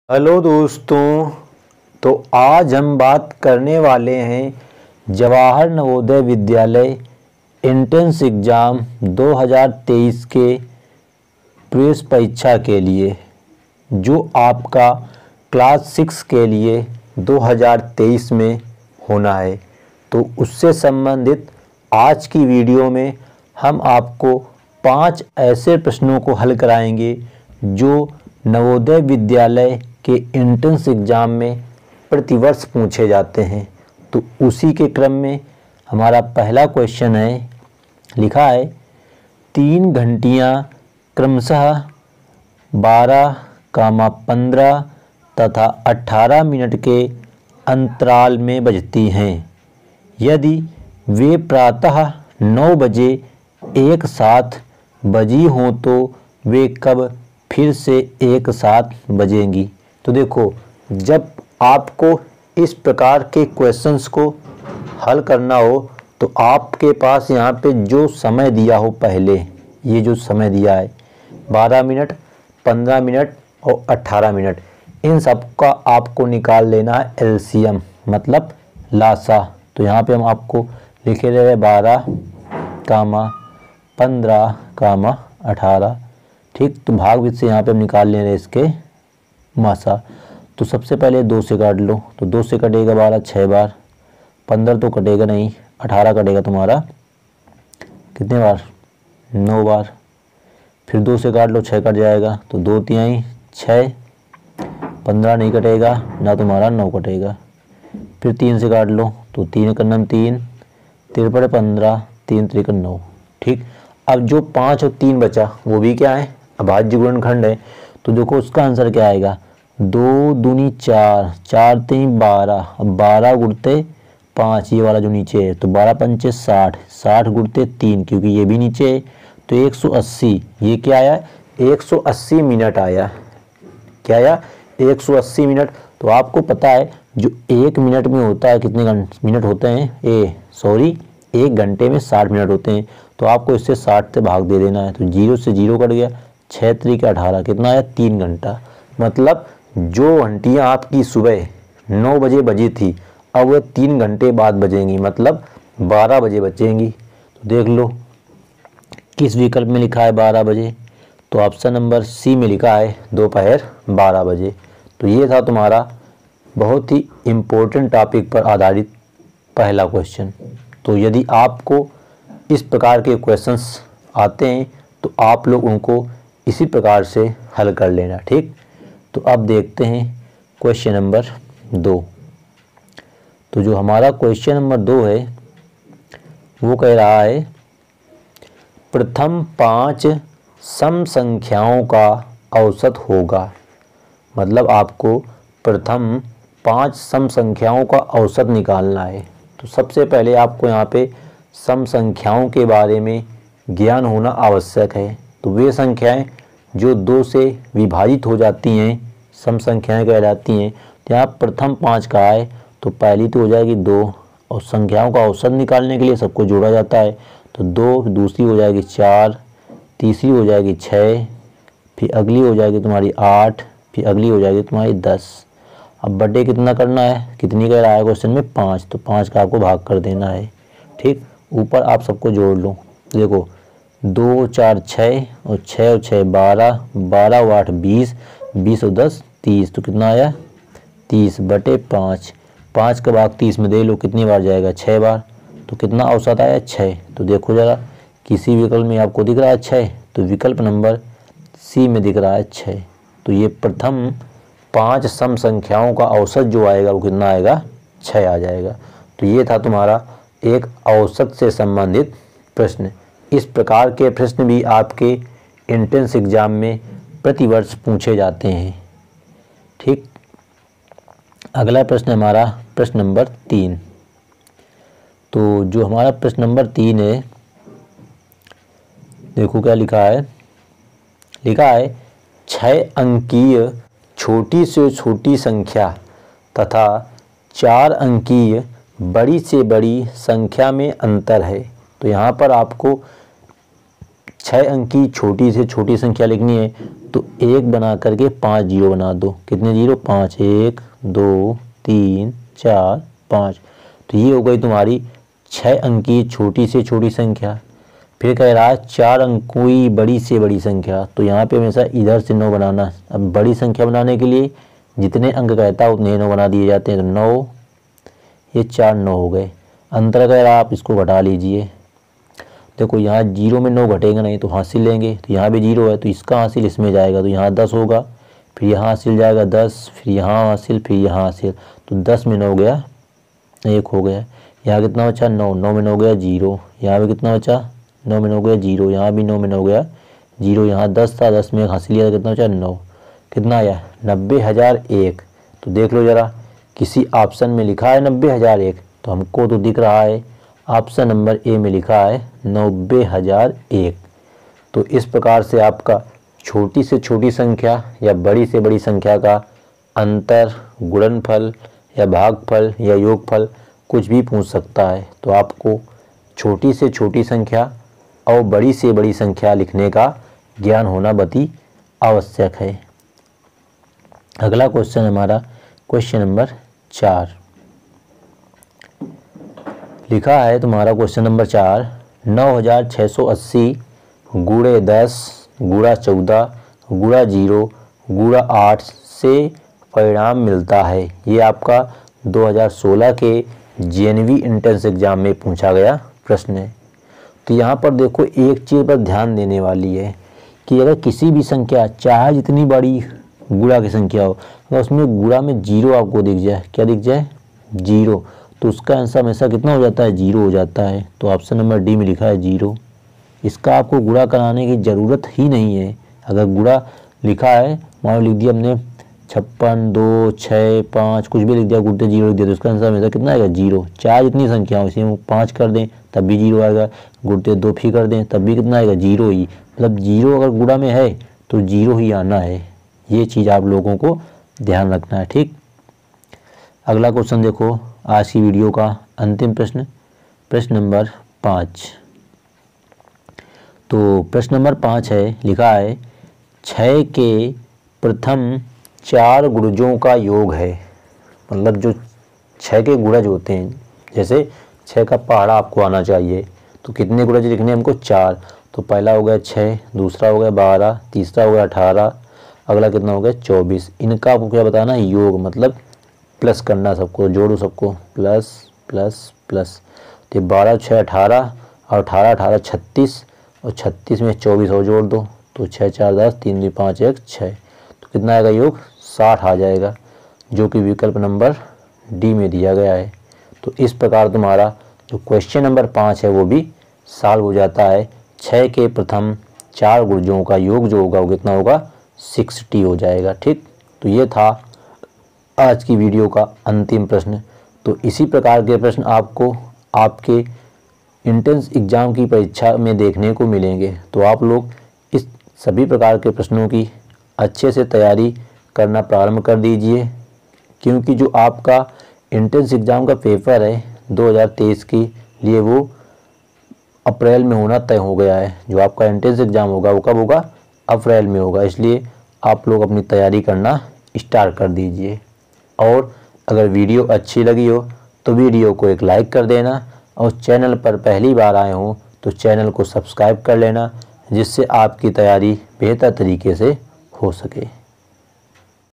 Hello दोस्तों, तो आज हम बात करने वाले हैं जवाहर नवोदय विद्यालय एंट्रेंस एग्ज़ाम 2023 के प्रवेश परीक्षा के लिए, जो आपका क्लास 6 के लिए 2023 में होना है। तो उससे संबंधित आज की वीडियो में हम आपको 5 ऐसे प्रश्नों को हल कराएंगे जो नवोदय विद्यालय के एंट्रेंस एग्ज़ाम में प्रतिवर्ष पूछे जाते हैं। तो उसी के क्रम में हमारा पहला क्वेश्चन है, लिखा है 3 घंटियाँ क्रमशः 12, 15 तथा 18 मिनट के अंतराल में बजती हैं। यदि वे प्रातः 9 बजे एक साथ बजी हों तो वे कब फिर से एक साथ बजेंगी। तो देखो, जब आपको इस प्रकार के क्वेश्चंस को हल करना हो तो आपके पास यहाँ पे जो समय दिया हो, पहले ये जो समय दिया है 12 मिनट, 15 मिनट और 18 मिनट, इन सब का आपको निकाल लेना है एलसीएम, मतलब लासा। तो यहाँ पे हम आपको लिखे रहे 12, 15, 18, ठीक। तो भाग से यहाँ पे हम निकाल ले रहे हैं इसके मासा। तो सबसे पहले 2 से काट लो, तो 2 से कटेगा 12 6 बार, 15 तो कटेगा नहीं, 18 कटेगा तुम्हारा कितने बार, 9 बार। फिर 2 से काट लो, 6 कट जाएगा, तो 2 तिहाई 6, 15 नहीं कटेगा ना, तुम्हारा 9 कटेगा। फिर 3 से काट लो, तो 3 कन्नम 3, 3 पड़े 15, 3 त्रिकन 9, ठीक। अब जो 5 और 3 बचा वो भी क्या है, अभाज्य गुणनखंड है। तो देखो उसका आंसर क्या आएगा, 2 दूनी 4, 4 3 12, अब 12 गुणते 5, ये वाला जो नीचे है, तो 12 पंचे 60, 60 गुणते 3, क्योंकि ये भी नीचे है, तो 180। ये क्या आया, 180 मिनट आया। क्या आया, 180 मिनट। तो आपको पता है जो 1 मिनट में होता है, कितने मिनट होते हैं, 1 घंटे में 60 मिनट होते हैं। तो आपको इससे 60 से भाग दे देना है, तो 0 से 0 कट गया, 6 त्रिक 18, कितना आया, 3 घंटा। मतलब जो घंटियाँ आपकी सुबह 9 बजे बजी थी, अब वह 3 घंटे बाद बजेंगी, मतलब 12 बजे बजेंगी। तो देख लो किस विकल्प में लिखा है 12 बजे, तो ऑप्शन नंबर सी में लिखा है दोपहर 12 बजे। तो ये था तुम्हारा बहुत ही इम्पोर्टेंट टॉपिक पर आधारित पहला क्वेश्चन। तो यदि आपको इस प्रकार के क्वेश्चंस आते हैं तो आप लोग उनको इसी प्रकार से हल कर लेना, ठीक। तो अब देखते हैं क्वेश्चन नंबर 2। तो जो हमारा क्वेश्चन नंबर 2 है वो कह रहा है, प्रथम 5 सम संख्याओं का औसत होगा। मतलब आपको प्रथम 5 सम संख्याओं का औसत निकालना है। तो सबसे पहले आपको यहाँ पे सम संख्याओं के बारे में ज्ञान होना आवश्यक है। तो वे संख्याएं जो 2 से विभाजित हो जाती हैं सम संख्याएं कहलाती हैं। तो यहाँ प्रथम 5 का है, तो पहली तो हो जाएगी 2, और संख्याओं का औसत निकालने के लिए सबको जोड़ा जाता है। तो 2, दूसरी हो जाएगी 4, तीसरी हो जाएगी 6, फिर अगली हो जाएगी तुम्हारी 8, फिर अगली हो जाएगी तुम्हारी 10। अब बर्थडे कितना करना है, कितनी कह रहा है क्वेश्चन में, 5, तो 5 का आपको भाग कर देना है, ठीक। ऊपर आप सबको जोड़ लो, देखो 2 4 6 और 6 और 6 12, 12 और 8 20, 20 और 10 30, तो कितना आया 30/5। 5 का भाग 30 में दे लो, कितनी बार जाएगा, 6 बार। तो कितना औसत आया, 6। तो देखो ज़रा किसी विकल्प में आपको दिख रहा है 6, तो विकल्प नंबर सी में दिख रहा है 6। तो ये प्रथम 5 सम संख्याओं का औसत जो आएगा वो कितना आएगा, 6 आ जाएगा। तो ये था तुम्हारा एक औसत से संबंधित प्रश्न। इस प्रकार के प्रश्न भी आपके एंट्रेंस एग्ज़ाम में प्रतिवर्ष पूछे जाते हैं, ठीक। अगला प्रश्न हमारा प्रश्न नंबर 3। तो जो हमारा प्रश्न नंबर 3 है, देखो क्या लिखा है, लिखा है 6 अंकीय छोटी से छोटी संख्या तथा 4 अंकीय बड़ी से बड़ी संख्या में अंतर है। तो यहाँ पर आपको 6 अंक की छोटी से छोटी संख्या लिखनी है, तो 1 बना करके 5 जीरो बना दो। कितने जीरो? 5, 1 2 3 4 5। तो ये हो गई तुम्हारी 6 अंक की छोटी से छोटी संख्या। फिर कह रहा है 4 अंक कोई बड़ी से बड़ी संख्या। तो यहाँ पे हमेशा इधर से 9 बनाना। अब बड़ी संख्या बनाने के लिए जितने अंक कहता है उतने 9 बना दिए जाते हैं। तो 9, ये 4 9 हो गए। अंतर कह रहा आप इसको घटा लीजिए। देखो यहाँ जीरो में 9 घटेगा नहीं तो हासिल लेंगे, तो यहाँ भी जीरो है तो इसका हासिल इसमें जाएगा, तो यहाँ 10 होगा। फिर यहाँ हासिल जाएगा 10, फिर यहाँ हासिल, फिर यहाँ हासिल। तो 10 में 9 गया, 1 हो गया। यहाँ कितना बचा? 9, 9 में 9 गया 0। यहाँ भी कितना बचा? 9 में 9 गया 0। यहाँ भी 9 में 9 गया 0। यहाँ 10 था, 10 में 1 हासिल लिया, कितना बचा? 9। कितना आया? 90,001। तो देख लो ज़रा, किसी ऑप्शन में लिखा है 90,001, तो हमको तो दिख रहा है ऑप्शन नंबर ए में लिखा है 90,001। तो इस प्रकार से आपका छोटी से छोटी संख्या या बड़ी से बड़ी संख्या का अंतर, गुणनफल या भागफल या योगफल कुछ भी पूछ सकता है। तो आपको छोटी से छोटी संख्या और बड़ी से बड़ी संख्या लिखने का ज्ञान होना अति आवश्यक है। अगला क्वेश्चन हमारा क्वेश्चन नंबर 4 लिखा है तुम्हारा। क्वेश्चन नंबर 4, 9,680 गुणे 10 गुणा 14 गुणा 0 गुणा 8 से परिणाम मिलता है। ये आपका 2016 के जेएनवी एंट्रेंस एग्जाम में पूछा गया प्रश्न है। तो यहाँ पर देखो एक चीज़ पर ध्यान देने वाली है कि अगर किसी भी संख्या चाहे जितनी बड़ी गुणा की संख्या हो, अगर उसमें गुणा में 0 आपको दिख जाए, क्या दिख जाए? 0, तो उसका आंसर हमेशा कितना हो जाता है? 0 हो जाता है। तो ऑप्शन नंबर डी में लिखा है 0। इसका आपको गुणा कराने की ज़रूरत ही नहीं है। अगर गुणा लिखा है, मान लिख दिया हमने 56, 2, 6, 5, कुछ भी लिख दिया, गुणते 0 लिख दिया, तो उसका आंसर हमेशा कितना आएगा? 0। चाहे जितनी संख्या हो, इसे हम 5 कर दें तब भी 0 आएगा, गुणते 2 फी कर दें तब भी कितना आएगा? 0 ही। मतलब 0 अगर गुणा में है तो 0 ही आना है। ये चीज़ आप लोगों को ध्यान रखना है, ठीक। अगला क्वेश्चन देखो, आज की वीडियो का अंतिम प्रश्न, प्रश्न नंबर 5। तो प्रश्न नंबर 5 है, लिखा है 6 के प्रथम 4 गुणजों का योग है। मतलब जो 6 के गुणज होते हैं, जैसे 6 का पहाड़ा आपको आना चाहिए, तो कितने गुणज लिखने हमको? 4। तो पहला हो गया 6, दूसरा हो गया 12, तीसरा हो गया 18, अगला कितना हो गया? 24। इनका आपको क्या बताना है? योग, मतलब प्लस करना, सबको जोड़ो, सबको प्लस प्लस प्लस। तो 12 6 18 और 18 18 36 और 36 में 24 और जोड़ दो, तो 6 4 10, 3 2 5 1 6। तो कितना आएगा योग? 60 आ जाएगा, जो कि विकल्प नंबर डी में दिया गया है। तो इस प्रकार तुम्हारा जो क्वेश्चन नंबर 5 है वो भी सॉल्व हो जाता है। 6 के प्रथम 4 गुणजों का योग जो होगा वो कितना होगा? 60 हो जाएगा, ठीक। तो ये था आज की वीडियो का अंतिम प्रश्न। तो इसी प्रकार के प्रश्न आपको आपके एंट्रेंस एग्ज़ाम की परीक्षा में देखने को मिलेंगे। तो आप लोग इस सभी प्रकार के प्रश्नों की अच्छे से तैयारी करना प्रारंभ कर दीजिए, क्योंकि जो आपका एंट्रेंस एग्ज़ाम का पेपर है 2023 के लिए वो अप्रैल में होना तय हो गया है। जो आपका एंट्रेंस एग्ज़ाम होगा वो कब होगा? अप्रैल में होगा। इसलिए आप लोग अपनी तैयारी करना स्टार्ट कर दीजिए। और अगर वीडियो अच्छी लगी हो तो वीडियो को एक लाइक कर देना, और चैनल पर पहली बार आए हो तो चैनल को सब्सक्राइब कर लेना, जिससे आपकी तैयारी बेहतर तरीके से हो सके।